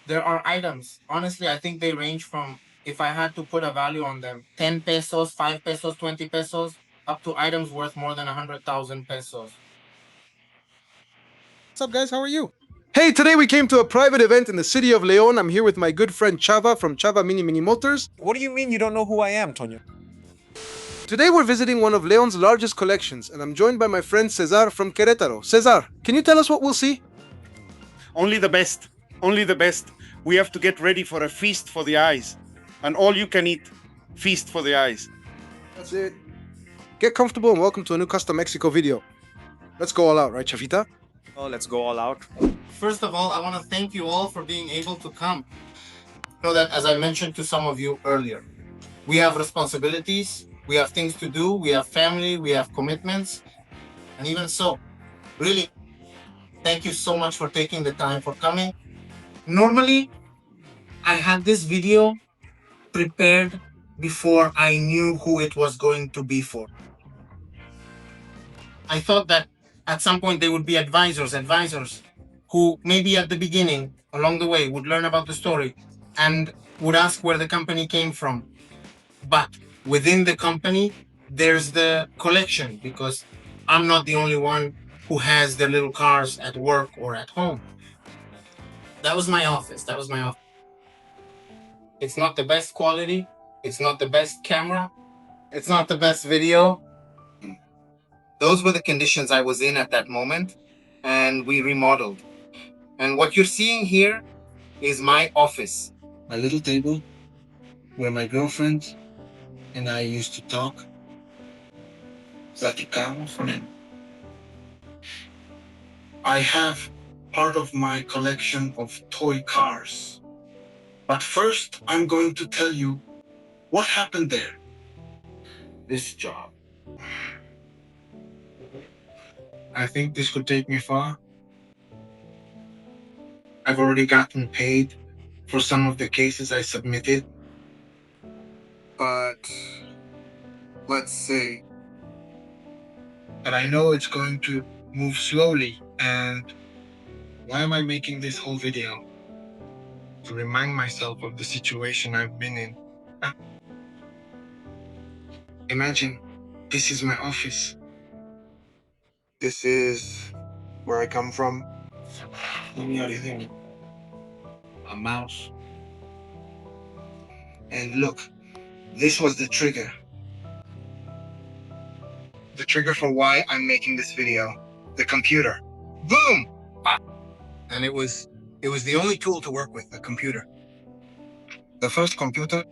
There are items. Honestly, I think they range from, if I had to put a value on them, 10 pesos, 5 pesos, 20 pesos, up to items worth more than 100,000 pesos. What's up, guys? How are you? Hey, today we came to a private event in the city of Leon. I'm here with my good friend Chava from Chava Mini Motors. What do you mean you don't know who I am, Tonyo? Today we're visiting one of Leon's largest collections, and I'm joined by my friend Cesar from Querétaro. Cesar, can you tell us what we'll see? Only the best. Only the best. We have to get ready for a feast for the eyes. An all you can eat feast for the eyes. That's it. Get comfortable and welcome to a new Custom Mexico video. Let's go all out, right, Chavita? Oh, let's go all out. First of all, I want to thank you all for being able to come. Know that, as I mentioned to some of you earlier, we have responsibilities, we have things to do, we have family, we have commitments, and even so, really, thank you so much for taking the time for coming. Normally, I had this video prepared before I knew who it was going to be for. I thought that at some point they would be advisors who maybe at the beginning, along the way, would learn about the story and would ask where the company came from. But within the company, there's the collection, because I'm not the only one who has their little cars at work or at home. That was my office. That was my office. It's not the best quality. It's not the best camera. It's not the best video. Those were the conditions I was in at that moment, and we remodeled. And what you're seeing here is my office. My little table where my girlfriend and I used to talk. Platicamos. I have part of my collection of toy cars. But first, I'm going to tell you what happened there. This job. I think this could take me far. I've already gotten paid for some of the cases I submitted. But let's say that I know it's going to move slowly. And why am I making this whole video? To remind myself of the situation I've been in. Imagine, this is my office. This is where I come from. Let me anything. A mouse. And look, this was the trigger. The trigger for why I'm making this video. The computer. Boom! And it was the only tool to work with, the computer. The first computer,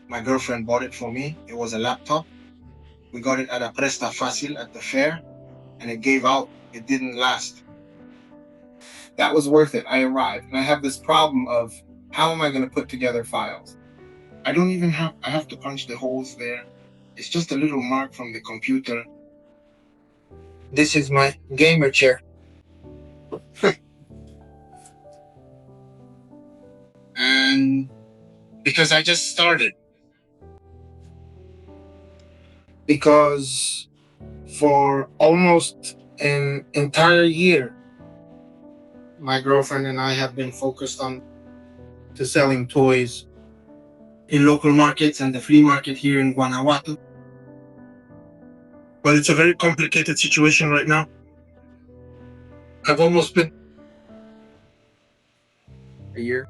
my girlfriend bought it for me. It was a laptop. We got it at a Presta Fácil at the fair, and it gave out. It didn't last. That was worth it. I arrived, and I have this problem of, how am I going to put together files? I have to punch the holes there. It's just a little mark from the computer. This is my gamer chair. And because I just started. Because for almost an entire year, my girlfriend and I have been focused on selling toys in local markets and the flea market here in Guanajuato. But it's a very complicated situation right now. I've almost been a year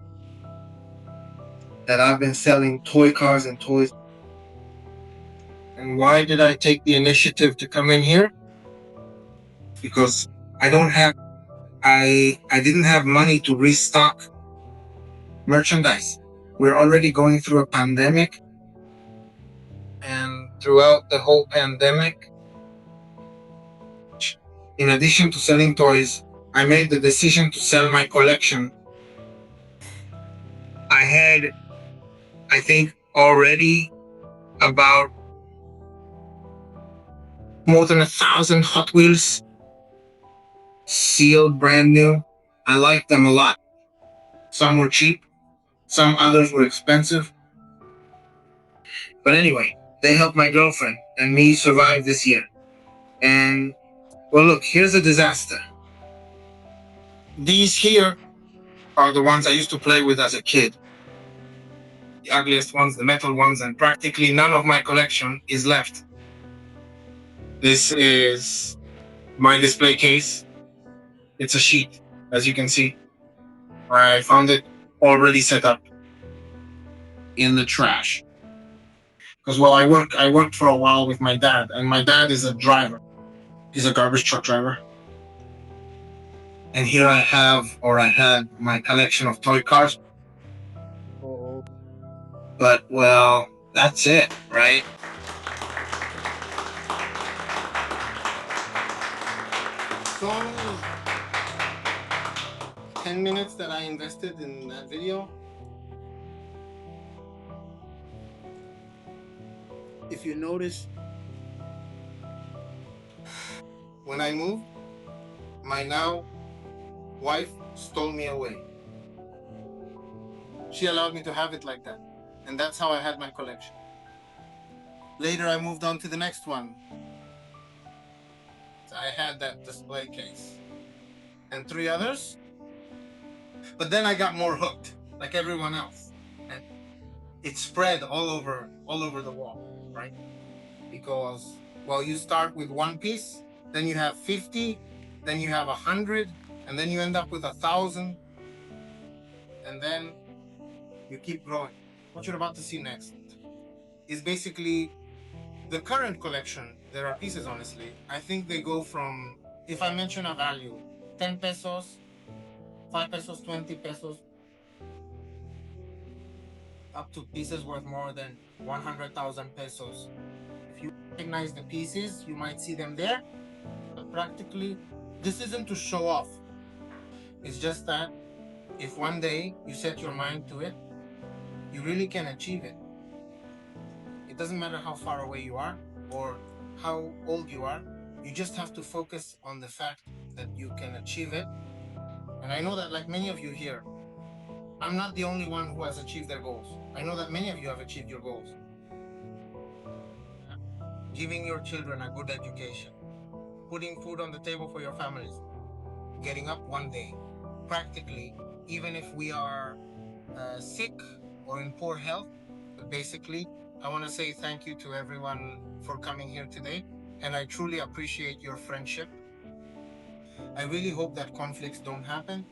that I've been selling toy cars and toys. And why did I take the initiative to come in here? Because I didn't have money to restock merchandise. We're already going through a pandemic. And throughout the whole pandemic, in addition to selling toys, I made the decision to sell my collection. I had, I think, already about more than 1,000 Hot Wheels, sealed brand new. I liked them a lot. Some were cheap, some others were expensive. But anyway, they helped my girlfriend and me survive this year. And, well, look, here's a disaster. These here are the ones I used to play with as a kid. The ugliest ones, the metal ones, and practically none of my collection is left. This is my display case. It's a sheet, as you can see. I found it already set up in the trash. Because well, I worked for a while with my dad, and my dad is a driver. He's a garbage truck driver. And here I have, or I had, my collection of toy cars. But well, that's it, right? So 10 minutes that I invested in that video. If you notice, when I moved, my now wife stole me away. She allowed me to have it like that. And that's how I had my collection. Later, I moved on to the next one. So I had that display case. And 3 others. But then I got more hooked, like everyone else. And it spread all over the wall, right? Because, well, you start with 1 piece, then you have 50, then you have 100, and then you end up with 1,000. And then you keep growing. What you're about to see next is basically the current collection. There are pieces, honestly. I think they go from, if I mention a value, 10 pesos, 5 pesos, 20 pesos, up to pieces worth more than 100,000 pesos. If you recognize the pieces, you might see them there. But practically, this isn't to show off. It's just that if one day you set your mind to it, you really can achieve it. It doesn't matter how far away you are or how old you are. You just have to focus on the fact that you can achieve it. And I know that, like many of you here, I'm not the only one who has achieved their goals. I know that many of you have achieved your goals. Giving your children a good education, putting food on the table for your families, getting up one day, practically, even if we are sick or in poor health. But basically, I want to say thank you to everyone for coming here today, and I truly appreciate your friendship. I really hope that conflicts don't happen.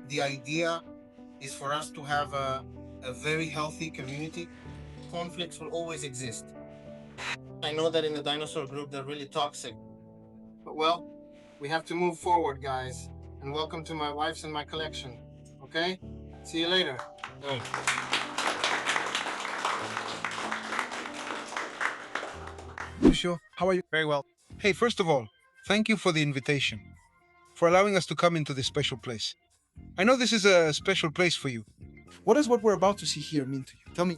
The idea is for us to have a very healthy community. Conflicts will always exist. I know that in the dinosaur group they're really toxic, but well, we have to move forward, guys. And welcome to my wife's and my collection. Okay? See you later. Hey. Lucio, how are you? Very well. Hey, first of all, thank you for the invitation, for allowing us to come into this special place. I know this is a special place for you. What does what we're about to see here mean to you? Tell me.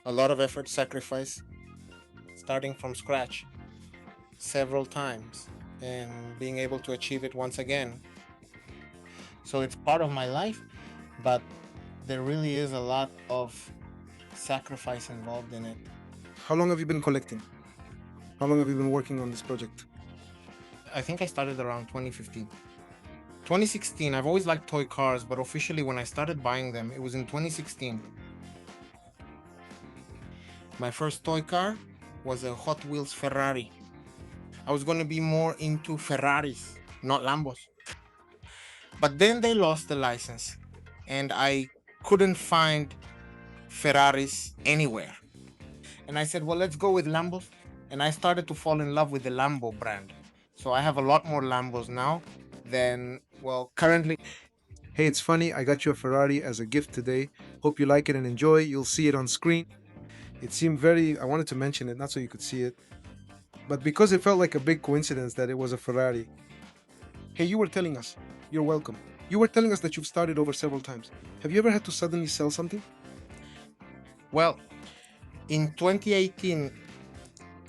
A lot of effort, sacrifice, starting from scratch several times and being able to achieve it once again. So it's part of my life, but there really is a lot of sacrifice involved in it. How long have you been collecting? How long have you been working on this project? I think I started around 2015. 2016, I've always liked toy cars, but officially when I started buying them, it was in 2016. My first toy car was a Hot Wheels Ferrari. I was going to be more into Ferraris, not Lambos. But then they lost the license, and I couldn't find Ferraris anywhere. And I said, well, let's go with Lambos. And I started to fall in love with the Lambo brand. So I have a lot more Lambos now than, well, currently. Hey, it's funny, I got you a Ferrari as a gift today. Hope you like it and enjoy. You'll see it on screen. It seemed I wanted to mention it, not so you could see it, but because it felt like a big coincidence that it was a Ferrari. Hey, you were telling us, you're welcome. You were telling us that you've started over several times. Have you ever had to suddenly sell something? Well, in 2018,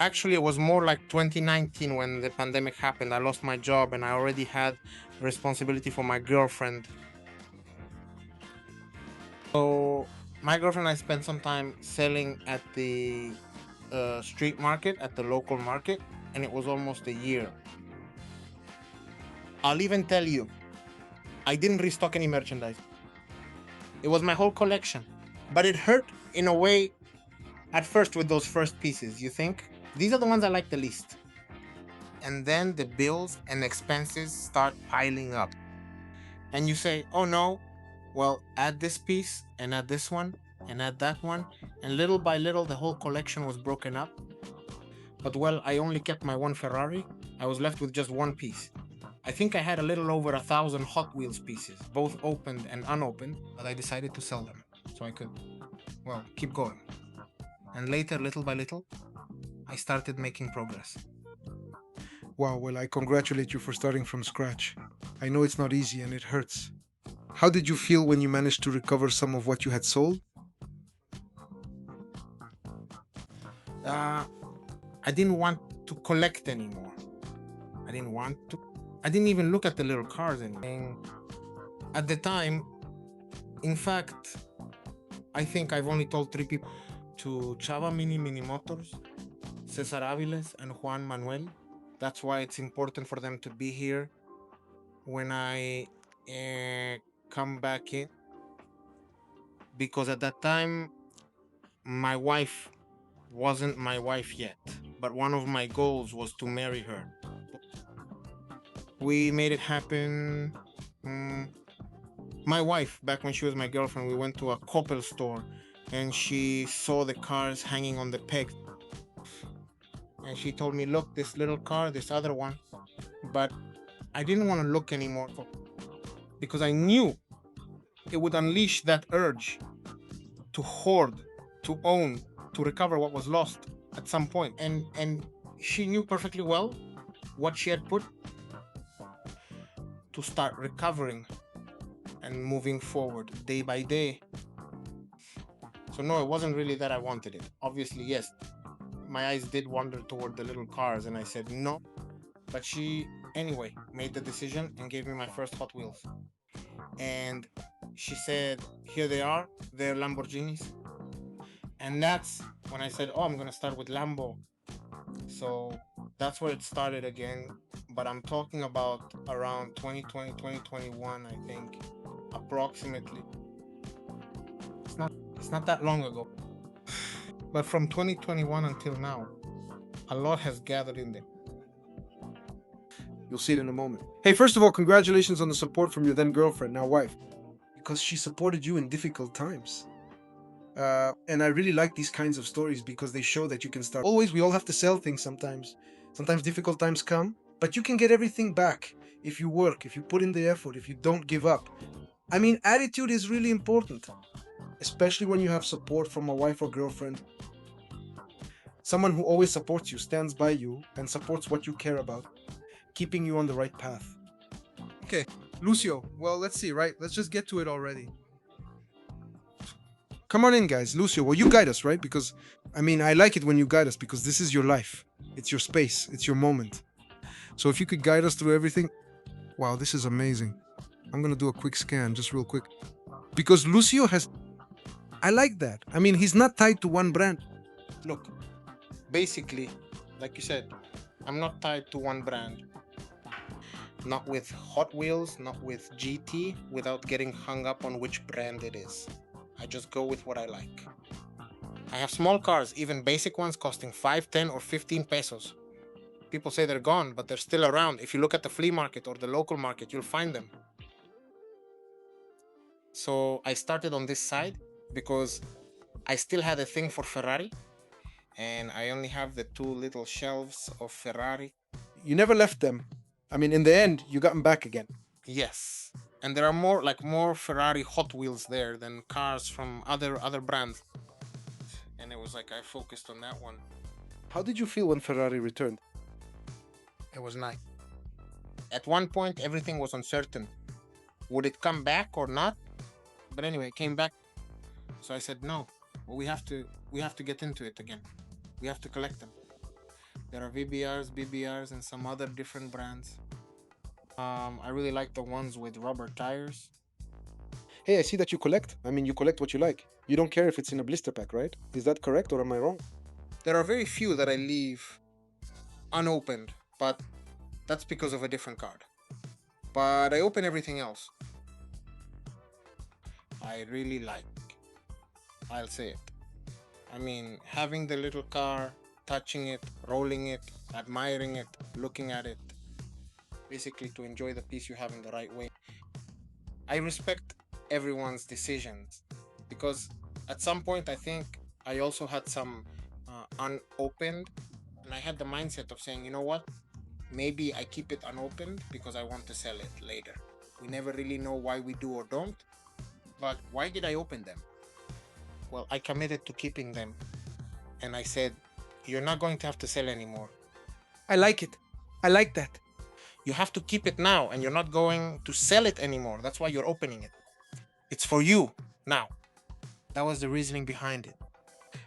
actually it was more like 2019 when the pandemic happened. I lost my job and I already had responsibility for my girlfriend. So my girlfriend and I spent some time selling at the street market, at the local market, and it was almost a year. I'll even tell you, I didn't restock any merchandise. It was my whole collection. But it hurt in a way at first with those first pieces. You think? These are the ones I like the least. And then the bills and expenses start piling up. And you say, oh no, well, add this piece and add this one and add that one. And little by little, the whole collection was broken up. But well, I only kept my one Ferrari. I was left with just one piece. I think I had a little over 1,000 Hot Wheels pieces, both opened and unopened, but I decided to sell them so I could, well, keep going. And later, little by little, I started making progress. Wow, well, I congratulate you for starting from scratch. I know it's not easy and it hurts. How did you feel when you managed to recover some of what you had sold? I didn't want to collect anymore. I didn't want to. I didn't even look at the little cars anymore. At the time, in fact, I think I've only told 3 people: to Chava Mini Motors, Cesar Aviles, and Juan Manuel. That's why it's important for them to be here when I come back in. Because at that time, my wife wasn't my wife yet, but one of my goals was to marry her. We made it happen. My wife, back when she was my girlfriend, we went to a Coppel store and she saw the cars hanging on the peg. And she told me, look, this little car, this other one. But I didn't want to look anymore because I knew it would unleash that urge to hoard, to own, to recover what was lost at some point. And she knew perfectly well what she had put to start recovering and moving forward day by day. So no, it wasn't really that I wanted it. Obviously, yes, my eyes did wander toward the little cars and I said no. But she, anyway, made the decision and gave me my first Hot Wheels. And she said, here they are, they're Lamborghinis. And that's when I said, oh, I'm going to start with Lambo. So that's where it started again. But I'm talking about around 2020, 2021, I think, approximately. It's not that long ago. But from 2021 until now, a lot has gathered in there. You'll see it in a moment. Hey, first of all, congratulations on the support from your then girlfriend, now wife, because she supported you in difficult times. And I really like these kinds of stories because they show that you can start. Always, we all have to sell things sometimes. Sometimes difficult times come, but you can get everything back if you work, if you put in the effort, if you don't give up. I mean, attitude is really important, especially when you have support from a wife or girlfriend. Someone who always supports you, stands by you, and supports what you care about, keeping you on the right path. Okay, Lucio, well, let's see, right? Let's just get to it already. Come on in, guys. Lucio, well, you guide us, right? Because, I mean, I like it when you guide us because this is your life. It's your space. It's your moment. So if you could guide us through everything. Wow, this is amazing. I'm going to do a quick scan, just real quick. Because Lucio has... I like that. I mean, he's not tied to one brand. Look, basically, like you said, I'm not tied to one brand. Not with Hot Wheels, not with GT, without getting hung up on which brand it is. I just go with what I like. I have small cars, even basic ones, costing 5, 10, or 15 pesos. People say they're gone, but they're still around. If you look at the flea market or the local market, you'll find them. So I started on this side because I still had a thing for Ferrari, and I only have the 2 little shelves of Ferrari. You never left them. I mean, in the end, you got them back again. Yes, and there are more Ferrari Hot Wheels there than cars from other brands. And it was like I focused on that one. How did you feel when Ferrari returned? It was nice. At one point, everything was uncertain. Would it come back or not? But anyway, it came back. So I said no. Well, we have to get into it again. We have to collect them. There are VBRs, BBRs, and some other different brands. I really like the ones with rubber tires. Hey, I see that you collect. I mean, you collect what you like. You don't care if it's in a blister pack, right? Is that correct or am I wrong? There are very few that I leave unopened, but that's because of a different card. But I open everything else. I really like. I'll say it. I mean, having the little car, touching it, rolling it, admiring it, looking at it, basically to enjoy the piece you have in the right way. I respect everyone's decisions because at some point I think I also had some unopened, and I had the mindset of saying, you know what, maybe I keep it unopened because I want to sell it later. We never really know why we do or don't, but why did I open them? Well, I committed to keeping them, and I said, you're not going to have to sell anymore. I like it. I like that. You have to keep it now, and you're not going to sell it anymore. That's why you're opening it. It's for you now. That was the reasoning behind it.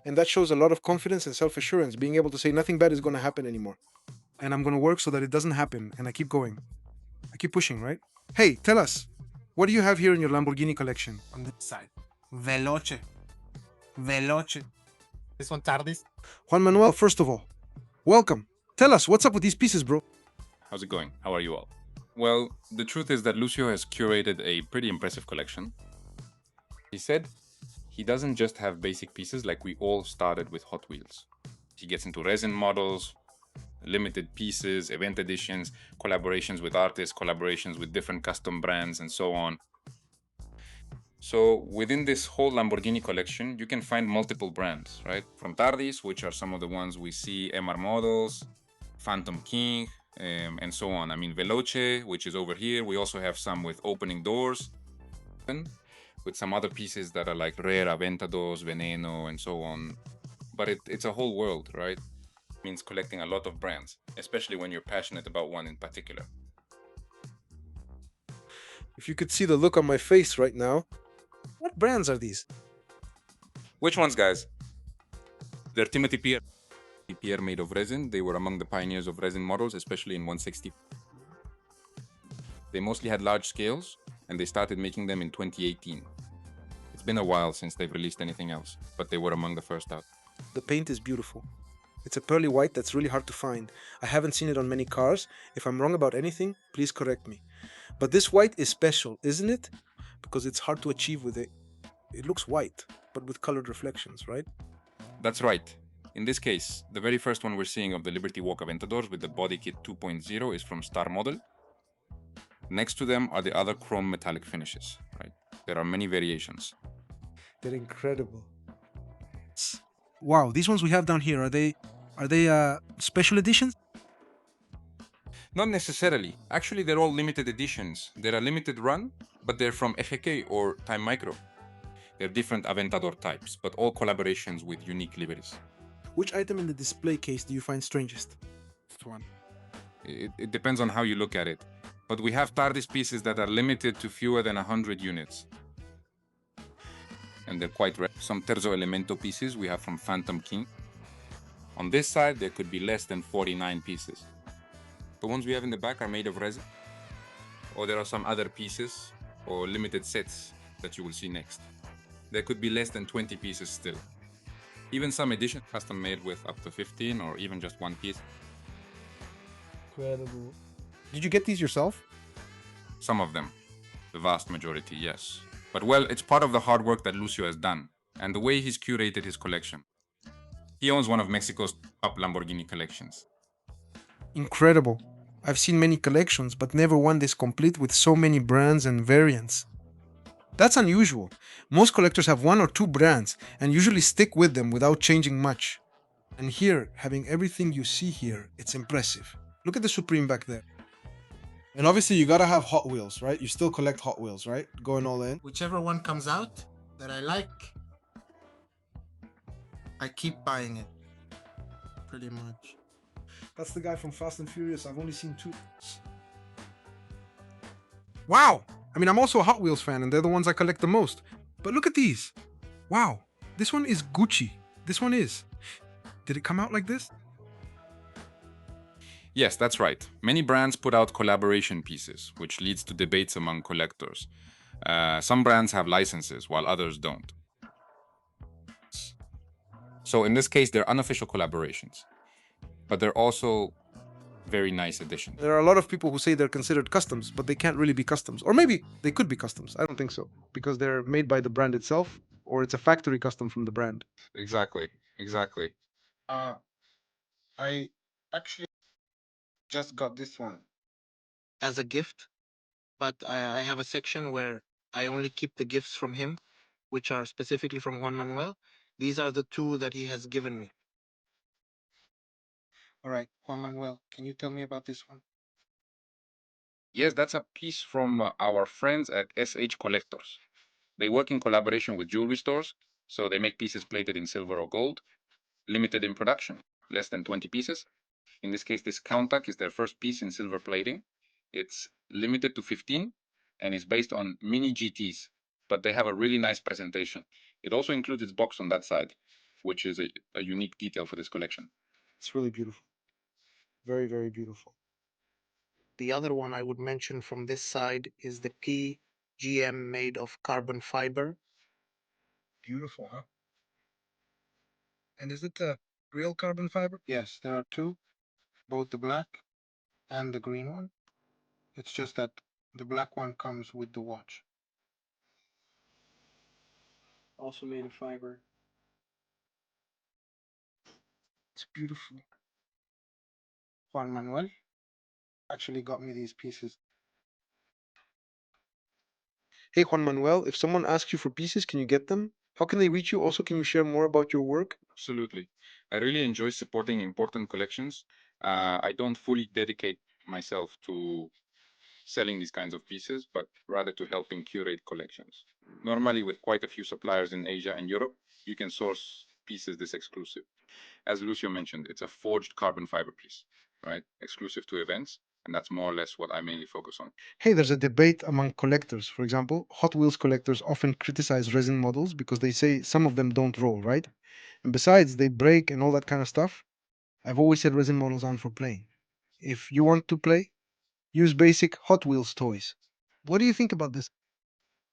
And that shows a lot of confidence and self-assurance, being able to say nothing bad is going to happen anymore. And I'm going to work so that it doesn't happen. And I keep going. I keep pushing, right? Hey, tell us, what do you have here in your Lamborghini collection? On this side, Veloce. Veloce. This one, Tardis. Juan Manuel, first of all, welcome. Tell us, what's up with these pieces, bro? How's it going? How are you all? Well, the truth is that Lucio has curated a pretty impressive collection. He said he doesn't just have basic pieces like we all started with Hot Wheels. He gets into resin models, limited pieces, event editions, collaborations with artists, collaborations with different custom brands, and so on. So within this whole Lamborghini collection, you can find multiple brands, right? From Tardis, which are some of the ones we see, MR models, Phantom King, and so on. I mean, Veloce, which is over here. We also have some with opening doors, with some other pieces that are like Rare, Aventados, Veneno, and so on. But it's a whole world, right? It means collecting a lot of brands, especially when you're passionate about one in particular. If you could see the look on my face right now, what brands are these? Which ones, guys? They're Timothy Pierre. Pierre made of resin. They were among the pioneers of resin models, especially in 160. They mostly had large scales, and they started making them in 2018. It's been a while since they've released anything else, but they were among the first out. The paint is beautiful. It's a pearly white that's really hard to find. I haven't seen it on many cars. If I'm wrong about anything, please correct me. But this white is special, isn't it? Because it's hard to achieve with it. It looks white, but with colored reflections, right? That's right. In this case, the very first one we're seeing of the Liberty Walk Aventadors with the body kit 2.0 is from Star Model. Next to them are the other chrome metallic finishes, right? There are many variations. They're incredible. Wow, these ones we have down here, are they special editions? Not necessarily. Actually, they're all limited editions. They're a limited run, but they're from FAK or Time Micro. They're different Aventador types, but all collaborations with unique liveries. Which item in the display case do you find strangest? This one. It depends on how you look at it. But we have TARDIS pieces that are limited to fewer than 100 units. And they're quite rare. Some Terzo Elemento pieces we have from Phantom King. On this side, there could be less than 49 pieces. The ones we have in the back are made of resin. Or there are some other pieces or limited sets that you will see next. There could be less than 20 pieces still. Even some editions custom made with up to 15 or even just one piece. Incredible. Did you get these yourself? Some of them. The vast majority, yes. But well, it's part of the hard work that Lucio has done and the way he's curated his collection. He owns one of Mexico's top Lamborghini collections. Incredible. I've seen many collections, but never one this complete with so many brands and variants. That's unusual. Most collectors have one or two brands and usually stick with them without changing much. And here, having everything you see here, it's impressive. Look at the Supreme back there. And obviously you gotta have Hot Wheels, right? You still collect Hot Wheels, right? Going all in. Whichever one comes out that I like, I keep buying it. Pretty much. That's the guy from Fast and Furious. I've only seen two. Wow! I mean, I'm also a Hot Wheels fan and they're the ones I collect the most. But look at these. Wow. This one is Gucci. This one is. Did it come out like this? Yes, that's right. Many brands put out collaboration pieces, which leads to debates among collectors. Some brands have licenses, while others don't. So in this case, they're unofficial collaborations. But they're also very nice addition. There are a lot of people who say they're considered customs, but they can't really be customs. Or maybe they could be customs. I don't think so, because they're made by the brand itself, or it's a factory custom from the brand. Exactly, exactly. I actually just got this one as a gift, but I have a section where I only keep the gifts from him, which are specifically from Juan Manuel. These are the two that he has given me. All right, Juan Manuel, can you tell me about this one? Yes, that's a piece from our friends at SH Collectors. They work in collaboration with jewelry stores, so they make pieces plated in silver or gold, limited in production, less than 20 pieces. In this case, this Countach is their first piece in silver plating. It's limited to 15 and is based on mini GTs, but they have a really nice presentation. It also includes its box on that side, which is a unique detail for this collection. It's really beautiful. Very, very beautiful. The other one I would mention from this side is the PGM made of carbon fiber. Beautiful, huh? And is it the real carbon fiber? Yes, there are two, both the black and the green one. It's just that the black one comes with the watch. Also made of fiber. It's beautiful. Juan Manuel actually got me these pieces. Hey, Juan Manuel, if someone asks you for pieces, can you get them? How can they reach you? Also, can you share more about your work? Absolutely. I really enjoy supporting important collections. I don't fully dedicate myself to selling these kinds of pieces, but rather to helping curate collections. Normally, with quite a few suppliers in Asia and Europe, you can source pieces this exclusive. As Lucio mentioned, it's a forged carbon fiber piece, right? Exclusive to events, and that's more or less what I mainly focus on. Hey, there's a debate among collectors. For example, Hot Wheels collectors often criticize resin models because they say some of them don't roll, right? And besides, they break and all that kind of stuff. I've always said resin models aren't for playing. If you want to play, use basic Hot Wheels toys. What do you think about this?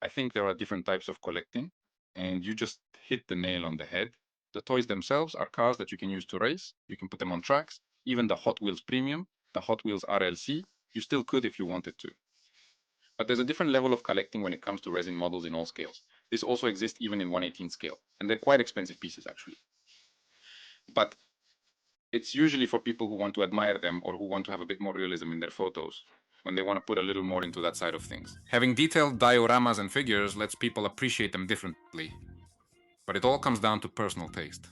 I think there are different types of collecting, and you just hit the nail on the head. The toys themselves are cars that you can use to race. You can put them on tracks. Even the Hot Wheels Premium, the Hot Wheels RLC, you still could if you wanted to. But there's a different level of collecting when it comes to resin models in all scales. This also exists even in 1/18 scale, and they're quite expensive pieces actually. But it's usually for people who want to admire them or who want to have a bit more realism in their photos, when they want to put a little more into that side of things. Having detailed dioramas and figures lets people appreciate them differently. But it all comes down to personal taste.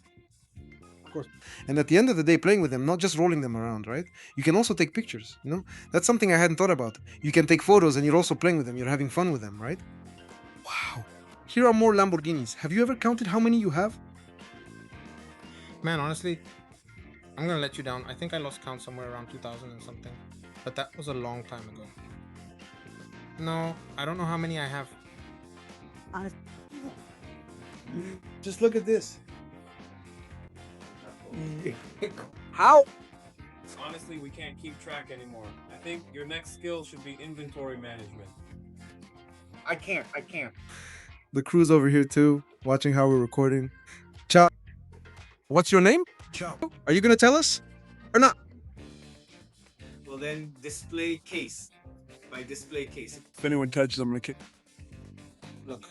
Of course. And at the end of the day, playing with them, not just rolling them around, right? You can also take pictures, you know? That's something I hadn't thought about. You can take photos and you're also playing with them. You're having fun with them, right? Wow. Here are more Lamborghinis. Have you ever counted how many you have? Man, honestly, I'm gonna let you down. I think I lost count somewhere around 2000 and something. But that was a long time ago. No, I don't know how many I have. Just look at this. How? Honestly, we can't keep track anymore. I think your next skill should be inventory management. I can't. The crew's over here too, watching how we're recording. Ciao. What's your name? Ciao. Are you gonna tell us? Or not? Well then, display case. By display case. If anyone touches, I'm gonna kick. Look,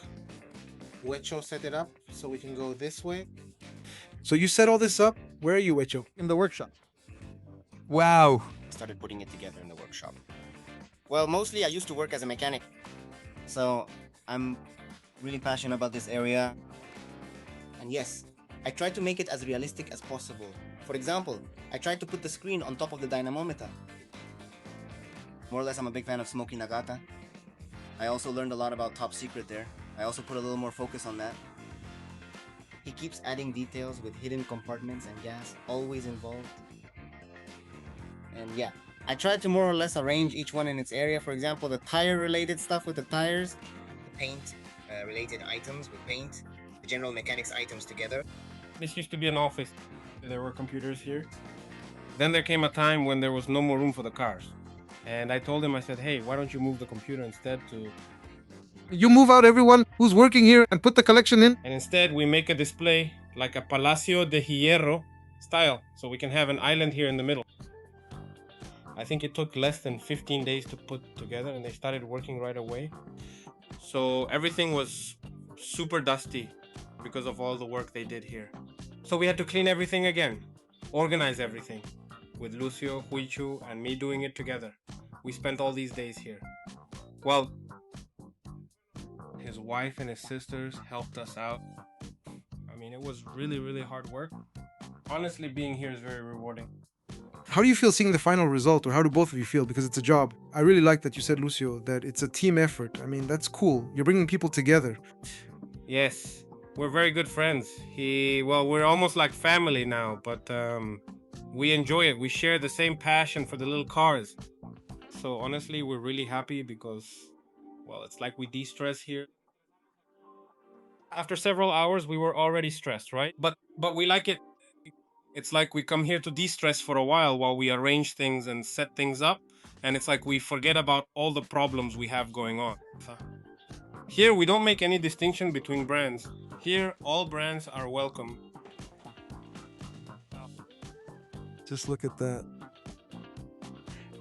Huecho set it up so we can go this way. So you set all this up? Where are you, Wecho? In the workshop. Wow. Started putting it together in the workshop. Well, mostly I used to work as a mechanic. So I'm really passionate about this area. And yes, I tried to make it as realistic as possible. For example, I tried to put the screen on top of the dynamometer. More or less, I'm a big fan of Smokey Nagata. I also learned a lot about Top Secret there. I also put a little more focus on that. He keeps adding details with hidden compartments and gas always involved. And yeah, I tried to more or less arrange each one in its area. For example, the tire related stuff with the tires, the paint related items with paint, the general mechanics items together. This used to be an office. There were computers here. Then there came a time when there was no more room for the cars. And I told him, I said, hey, why don't you move the computer instead to... You move out everyone who's working here and put the collection in? And instead we make a display like a Palacio de Hierro style. So we can have an island here in the middle. I think it took less than 15 days to put together, and they started working right away. So everything was super dusty because of all the work they did here. So we had to clean everything again, organize everything, with Lucio, Huichu, and me doing it together. We spent all these days here. Well, his wife and his sisters helped us out. I mean, it was really, really hard work. Honestly, being here is very rewarding. How do you feel seeing the final result, or how do both of you feel? Because it's a job. I really like that you said, Lucio, that it's a team effort. I mean, that's cool. You're bringing people together. Yes, we're very good friends. Well, we're almost like family now, but we enjoy it. We share the same passion for the little cars. So honestly, we're really happy because, well, it's like we de-stress here. After several hours, we were already stressed, right? But we like it. It's like we come here to de-stress for a while we arrange things and set things up, and it's like we forget about all the problems we have going on. Here, we don't make any distinction between brands. Here, all brands are welcome. Just look at that.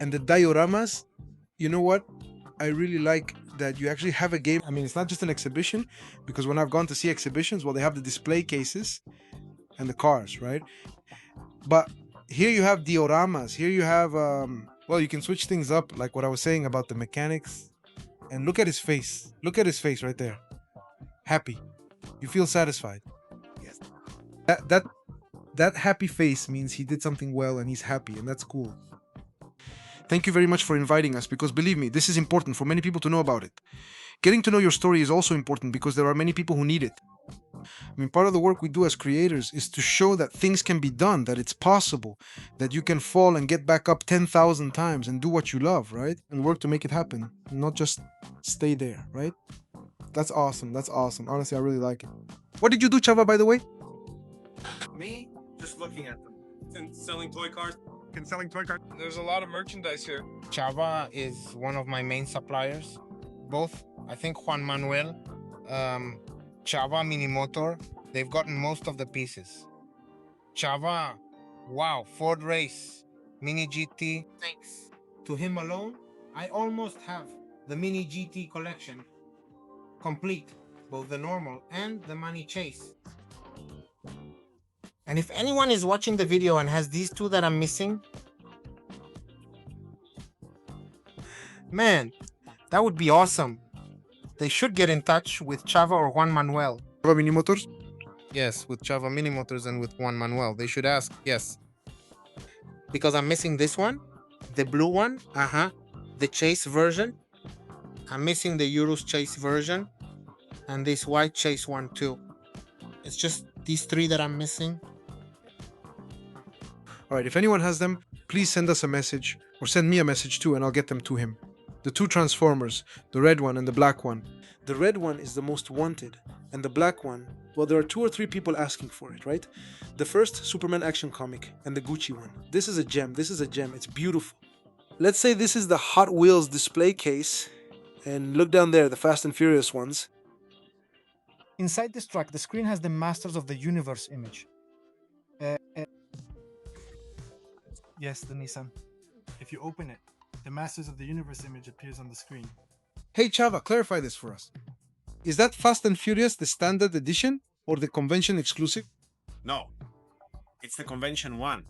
And the dioramas, you know what? I really like that you actually have a game. I mean, it's not just an exhibition, because when I've gone to see exhibitions, well, they have the display cases and the cars, right? But here you have dioramas. Here you have, well, you can switch things up, like what I was saying about the mechanics. And look at his face. Look at his face right there. Happy. You feel satisfied. Yes. That happy face means he did something well and he's happy, and that's cool. Thank you very much for inviting us, because believe me, this is important for many people to know about it. Getting to know your story is also important because there are many people who need it. I mean, part of the work we do as creators is to show that things can be done, that it's possible, that you can fall and get back up 10,000 times and do what you love, right? And work to make it happen, not just stay there, right? That's awesome. That's awesome. Honestly, I really like it. What did you do, Chava, by the way? Me? Just looking at them. And selling toy cars. And selling toy cars. There's a lot of merchandise here. Chava is one of my main suppliers. Both, I think Juan Manuel, Chava Mini Motor, they've gotten most of the pieces. Chava, wow, Ford Race, Mini GT, thanks to him alone, I almost have the Mini GT collection complete, both the normal and the Money Chase. And if anyone is watching the video and has these two that I'm missing, man, that would be awesome. They should get in touch with Chava or Juan Manuel. Chava Mini Motors? Yes, with Chava Mini Motors and with Juan Manuel. They should ask, yes. Because I'm missing this one, the blue one, the Chase version. I'm missing the Urus Chase version and this white Chase one too. It's just these three that I'm missing. All right, if anyone has them, please send us a message, or send me a message too, and I'll get them to him. The two Transformers, the red one and the black one. The red one is the most wanted, and the black one, well, there are 2 or 3 people asking for it, right? The first Superman action comic and the Gucci one. This is a gem. This is a gem. It's beautiful. Let's say this is the Hot Wheels display case, and look down there, the Fast and Furious ones. Inside this truck, the screen has the Masters of the Universe image. Yes, the Nissan. If you open it, the Masters of the Universe image appears on the screen. Hey Chava, clarify this for us. Is that Fast and Furious the standard edition or the convention exclusive? No. It's the convention one.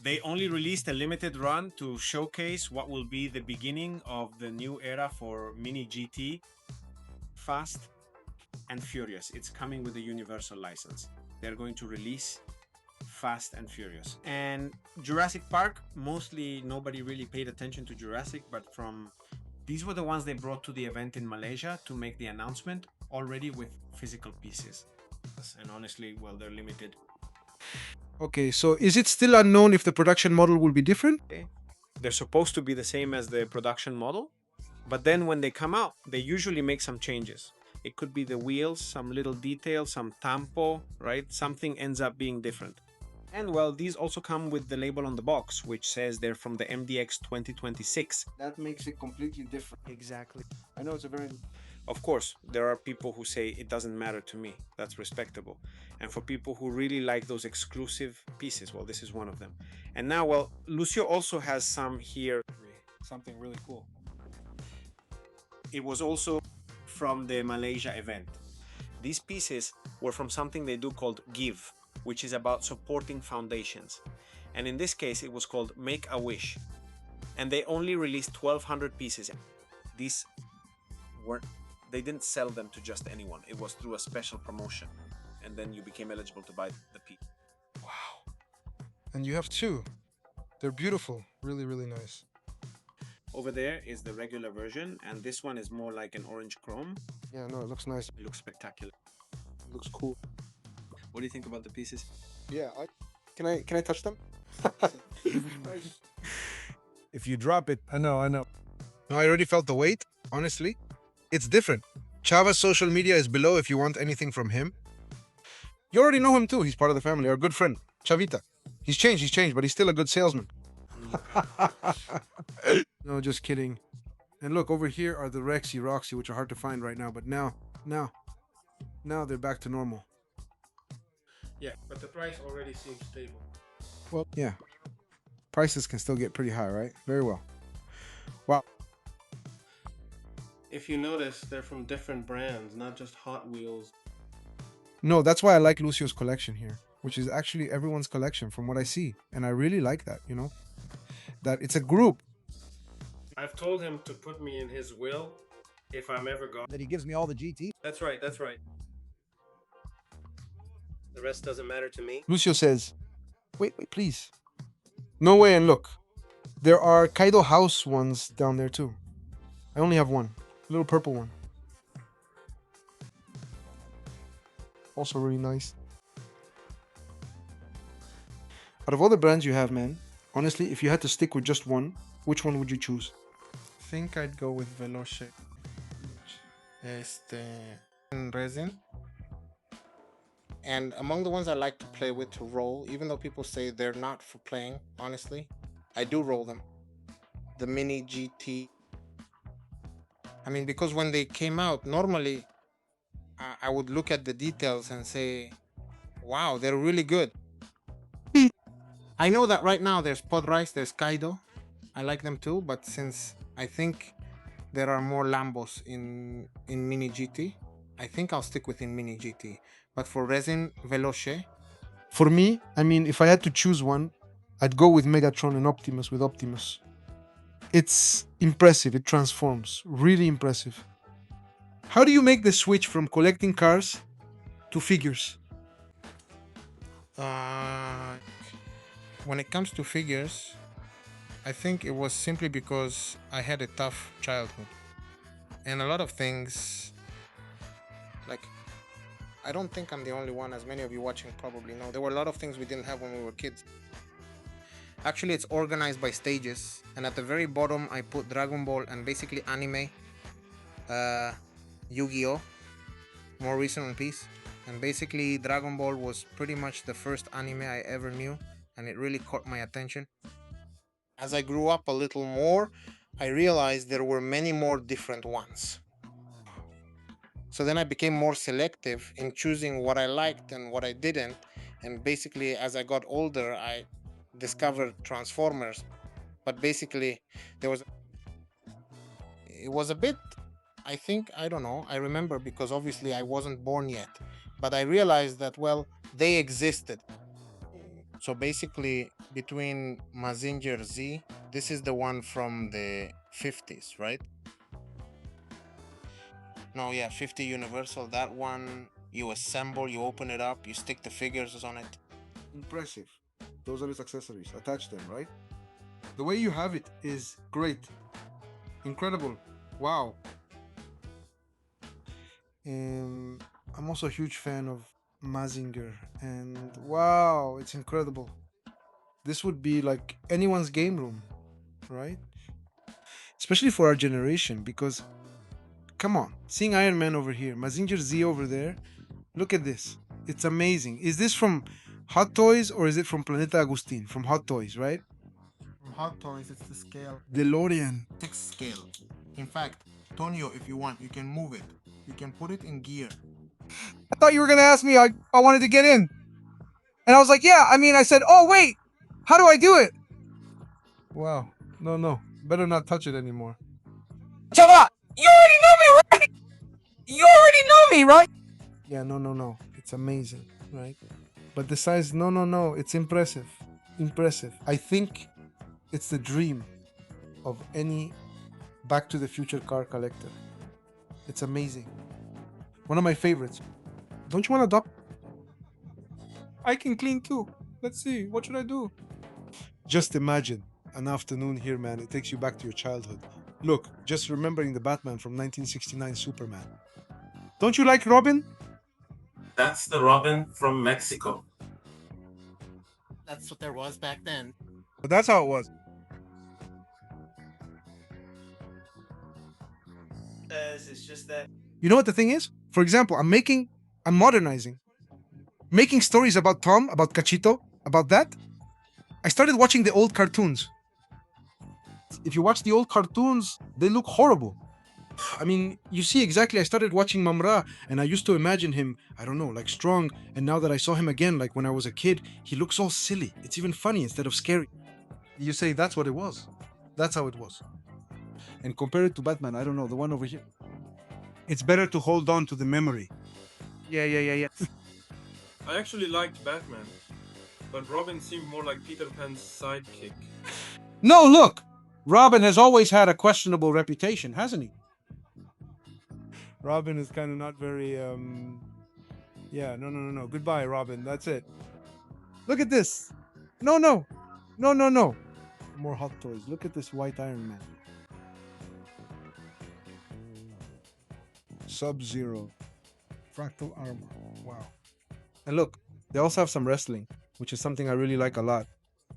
They only released a limited run to showcase what will be the beginning of the new era for Mini GT, Fast and Furious. It's coming with a universal license. They're going to release Fast and Furious. And Jurassic Park, mostly nobody really paid attention to Jurassic, but these were the ones they brought to the event in Malaysia to make the announcement, already with physical pieces. And honestly, well, they're limited. Okay, so is it still unknown if the production model will be different? They're supposed to be the same as the production model, but then when they come out, they usually make some changes. It could be the wheels, some little detail, some tampo, right? Something ends up being different. And well, these also come with the label on the box, which says they're from the MDX 2026. That makes it completely different. Exactly. I know it's a very... Of course, there are people who say it doesn't matter to me. That's respectable. And for people who really like those exclusive pieces, well, this is one of them. And now, well, Lucio also has some here. Something really cool. It was also from the Malaysia event. These pieces were from something they do called Give, which is about supporting foundations. And in this case, it was called Make a Wish. And they only released 1,200 pieces. These weren't, they didn't sell them to just anyone. It was through a special promotion. And then you became eligible to buy the piece. Wow. And you have two. They're beautiful. Really, really nice. Over there is the regular version, and this one is more like an orange chrome. Yeah, no, it looks nice. It looks spectacular. It looks cool. What do you think about the pieces? Yeah, can I touch them? If you drop it, I know. No, I already felt the weight, honestly. It's different. Chava's social media is below if you want anything from him. You already know him too. He's part of the family, our good friend, Chavita. He's changed, but he's still a good salesman. No, just kidding. And look, over here are the Rexy Roxy, which are hard to find right now, but now they're back to normal. Yeah, but the price already seems stable. Well, yeah. Prices can still get pretty high, right? Very well. Wow. If you notice, they're from different brands, not just Hot Wheels. No, that's why I like Lucio's collection here, which is actually everyone's collection from what I see. And I really like that, you know? That it's a group. I've told him to put me in his will if I'm ever gone. That he gives me all the GT. That's right. The rest doesn't matter to me. Lucio says, wait, please. No way, and look. There are Kaido House ones down there too. I only have one. A little purple one. Also really nice. Out of all the brands you have, man, honestly, if you had to stick with just one, which one would you choose? I think I'd go with Veloce. In resin. And among the ones I like to play with to roll, even though people say they're not for playing, honestly, I do roll them. The Mini GT. I mean, because when they came out, normally I would look at the details and say, wow, they're really good. I know that right now there's Pod Rice, there's Kaido. I like them too, but since I think there are more Lambos in Mini GT, I think I'll stick with in Mini GT. But for resin, Veloce. For me, I mean, if I had to choose one, I'd go with Megatron and Optimus with Optimus. It's impressive. It transforms. Really impressive. How do you make the switch from collecting cars to figures? When it comes to figures, I think it was simply because I had a tough childhood. And a lot of things, like, I don't think I'm the only one, as many of you watching probably know. There were a lot of things we didn't have when we were kids. Actually, it's organized by stages, and at the very bottom I put Dragon Ball and basically anime, Yu-Gi-Oh! More recent one piece. And basically Dragon Ball was pretty much the first anime I ever knew, and it really caught my attention. As I grew up a little more, I realized there were many more different ones. So then I became more selective in choosing what I liked and what I didn't. And basically, as I got older, I discovered Transformers. But basically, it was a bit, I think, I don't know, I remember because obviously I wasn't born yet. But I realized that, well, they existed. So basically, between Mazinger Z, this is the one from the 50s, right? No, yeah, 50 Universal. That one, you assemble, you open it up, you stick the figures on it. Impressive. Those are his accessories. Attach them, right? The way you have it is great. Incredible. Wow. I'm also a huge fan of Mazinger, and wow, it's incredible. This would be like anyone's game room, right? Especially for our generation, because come on, seeing Iron Man over here, Mazinger Z over there, look at this. It's amazing. Is this from Hot Toys or is it from Planeta Agustin? From Hot Toys, right? From Hot Toys, it's the scale. DeLorean. 6 scale. In fact, Tonio, if you want, you can move it. You can put it in gear. I thought you were gonna ask me. I wanted to get in, and I was like, yeah. I mean, I said, oh wait, how do I do it? Wow. No. Better not touch it anymore. You already know me, right? You already know me, right? Yeah, no. It's amazing, right? But the size, no. It's impressive. Impressive. I think it's the dream of any Back to the Future car collector. It's amazing. One of my favorites. Don't you want to adopt? I can clean too. Let's see. What should I do? Just imagine an afternoon here, man. It takes you back to your childhood. Look, just remembering the Batman from 1969 Superman. Don't you like Robin? That's the Robin from Mexico. That's what there was back then. But that's how it was. It's just that You know what the thing is? For example, I'm modernizing. Making stories about Tom, about Cachito, about that. I started watching the old cartoons. If you watch the old cartoons, they look horrible. I mean, you see exactly, I started watching Mamra and I used to imagine him, I don't know, like strong. And now that I saw him again, like when I was a kid, he looks all silly. It's even funny instead of scary. You say that's what it was. That's how it was. And compare it to Batman, I don't know, the one over here. It's better to hold on to the memory. Yeah. I actually liked Batman, but Robin seemed more like Peter Pan's sidekick. No, look! Robin has always had a questionable reputation, hasn't he? Robin is kind of not very, Yeah, no. Goodbye, Robin. That's it. Look at this. No. More Hot Toys. Look at this white Iron Man. Sub-Zero. Fractal armor. Wow. And look, they also have some wrestling, which is something I really like a lot.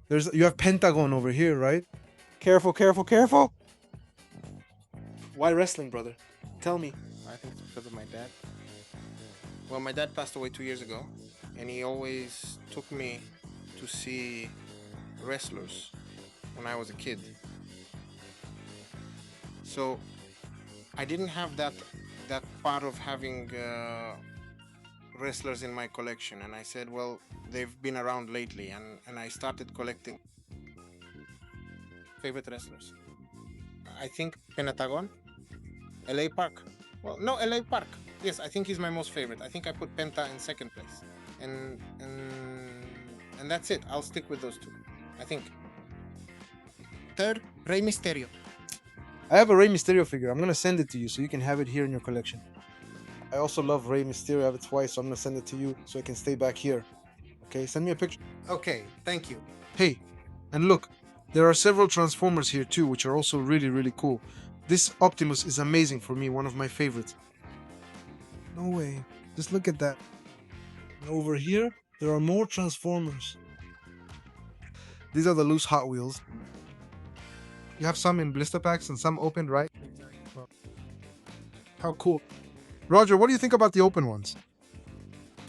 You have Pentagon over here, right? Careful. Why wrestling, brother? Tell me. I think it's because of my dad. Well, my dad passed away 2 years ago, and he always took me to see wrestlers when I was a kid. So I didn't have that part of having wrestlers in my collection, and I said, well, they've been around lately, and I started collecting favorite wrestlers. I think Pentagon, LA Park. Well, no, LA Park. Yes, I think he's my most favorite. I think I put Penta in second place, and that's it. I'll stick with those two. I think. Third, Rey Mysterio. I have a Rey Mysterio figure. I'm gonna send it to you so you can have it here in your collection. I also love Rey Mysterio. I have it twice, so I'm gonna send it to you so it can stay back here. Okay, send me a picture. Okay, thank you. Hey, and look, there are several Transformers here too, which are also really, really cool. This Optimus is amazing for me, one of my favorites. No way. Just look at that. And over here, there are more Transformers. These are the loose Hot Wheels. You have some in blister packs and some open, right? How cool. Roger, what do you think about the open ones?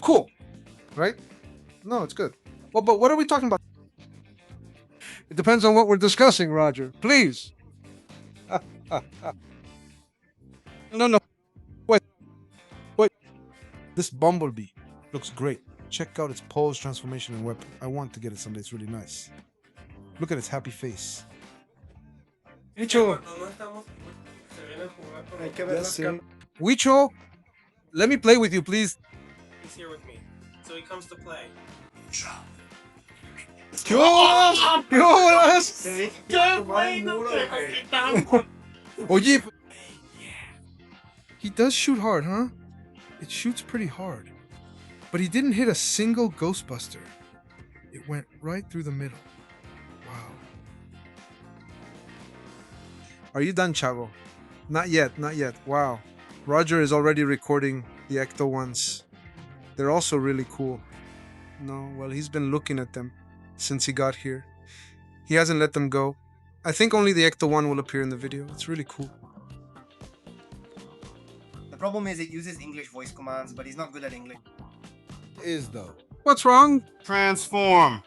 Cool, right? No, it's good. Well, but what are we talking about? It depends on what we're discussing, Roger. Please. No. Wait. This Bumblebee looks great. Check out its pose, transformation, and weapon. I want to get it someday. It's really nice. Look at its happy face. Wicho. Yes, sir. Wicho, let me play with you, please. He's here with me, so he comes to play. Oye, he does shoot hard, huh? It shoots pretty hard. But he didn't hit a single Ghostbuster. It went right through the middle. Wow. Are you done, Chavo? Not yet. Wow. Roger is already recording the Ecto ones. They're also really cool. No, well, he's been looking at them since he got here. He hasn't let them go. I think only the Ecto one will appear in the video. It's really cool. the problem is it uses English voice commands, but he's not good at English. Is though. What's wrong? Transform.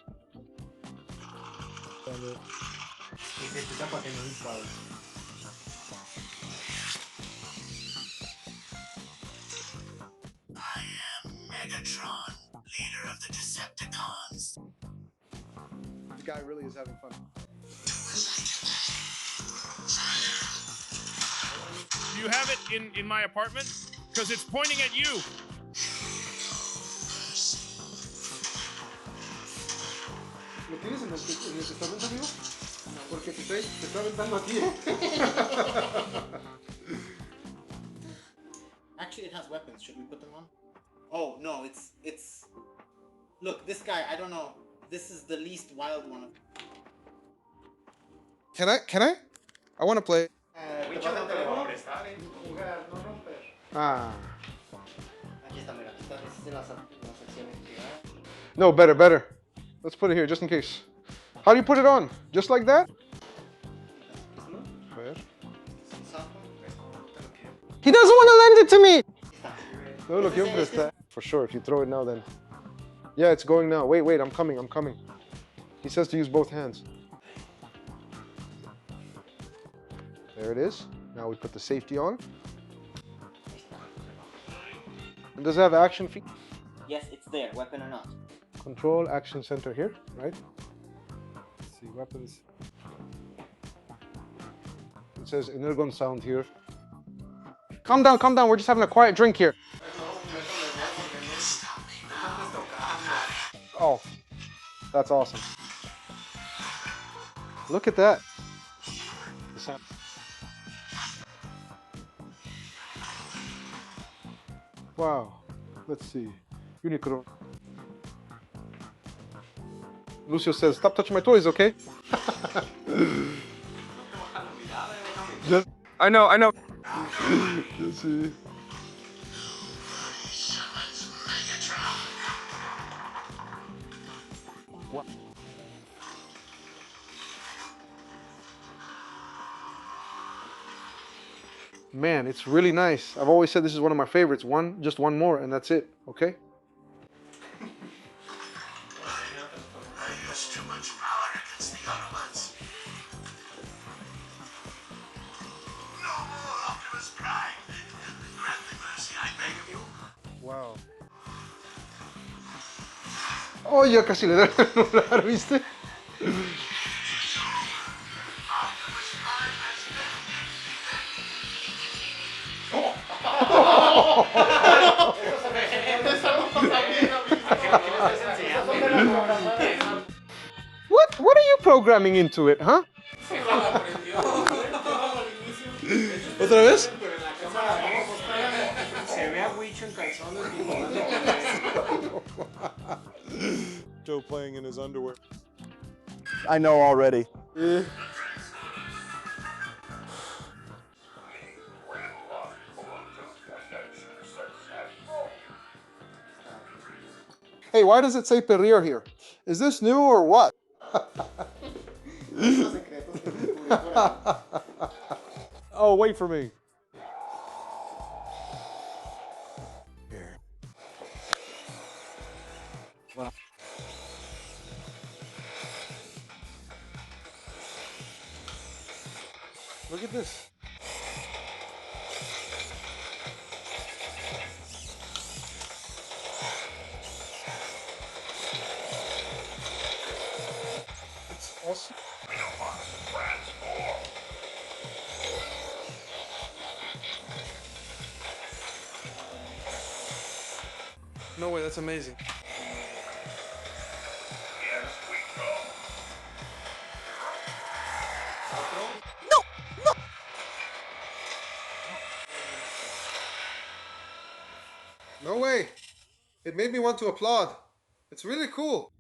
Megatron, leader of the Decepticons. This guy really is having fun. Do you have it in my apartment? Because it's pointing at you. ¿Lo tienes en el testamento, amigo? Porque te está aventando a ti. Actually, it has weapons. Should we put them on? Oh no, it's. Look, this guy. I don't know. This is the least wild one. Can I? I want to play. Ah. Aquí está, mira. Esta es en la sección que No, better. Let's put it here just in case. How do you put it on? Just like that? A ver. He doesn't want to lend it to me! No lo quiero prestar. For sure, if you throw it now then. Yeah, it's going now. Wait, I'm coming. He says to use both hands. There it is. Now we put the safety on. And does it have action feet? Yes, it's there, weapon or not. Control action center here, right? Let's see, weapons. It says energon sound here. Calm down, we're just having a quiet drink here. Oh, that's awesome. Look at that. The sound. Wow, let's see. Unicron. Lucio says, stop touching my toys, okay? I know. Let's see. What? Man, it's really nice. I've always said this is one of my favorites. Just one more, and that's it, okay? Too much power against the Autobots. No more Optimus Prime. Grant me mercy, I beg of you. Wow. Oh, ya casi le da el celular, ¿viste? What are you programming into it, huh? ¿Otra vez? Joe playing in his underwear. I know already. Hey, why does it say Perrier here? Is this new or what? Oh, wait for me. Here. Wow. Look at this. It's awesome. No way, that's amazing. No way. It made me want to applaud. It's really cool.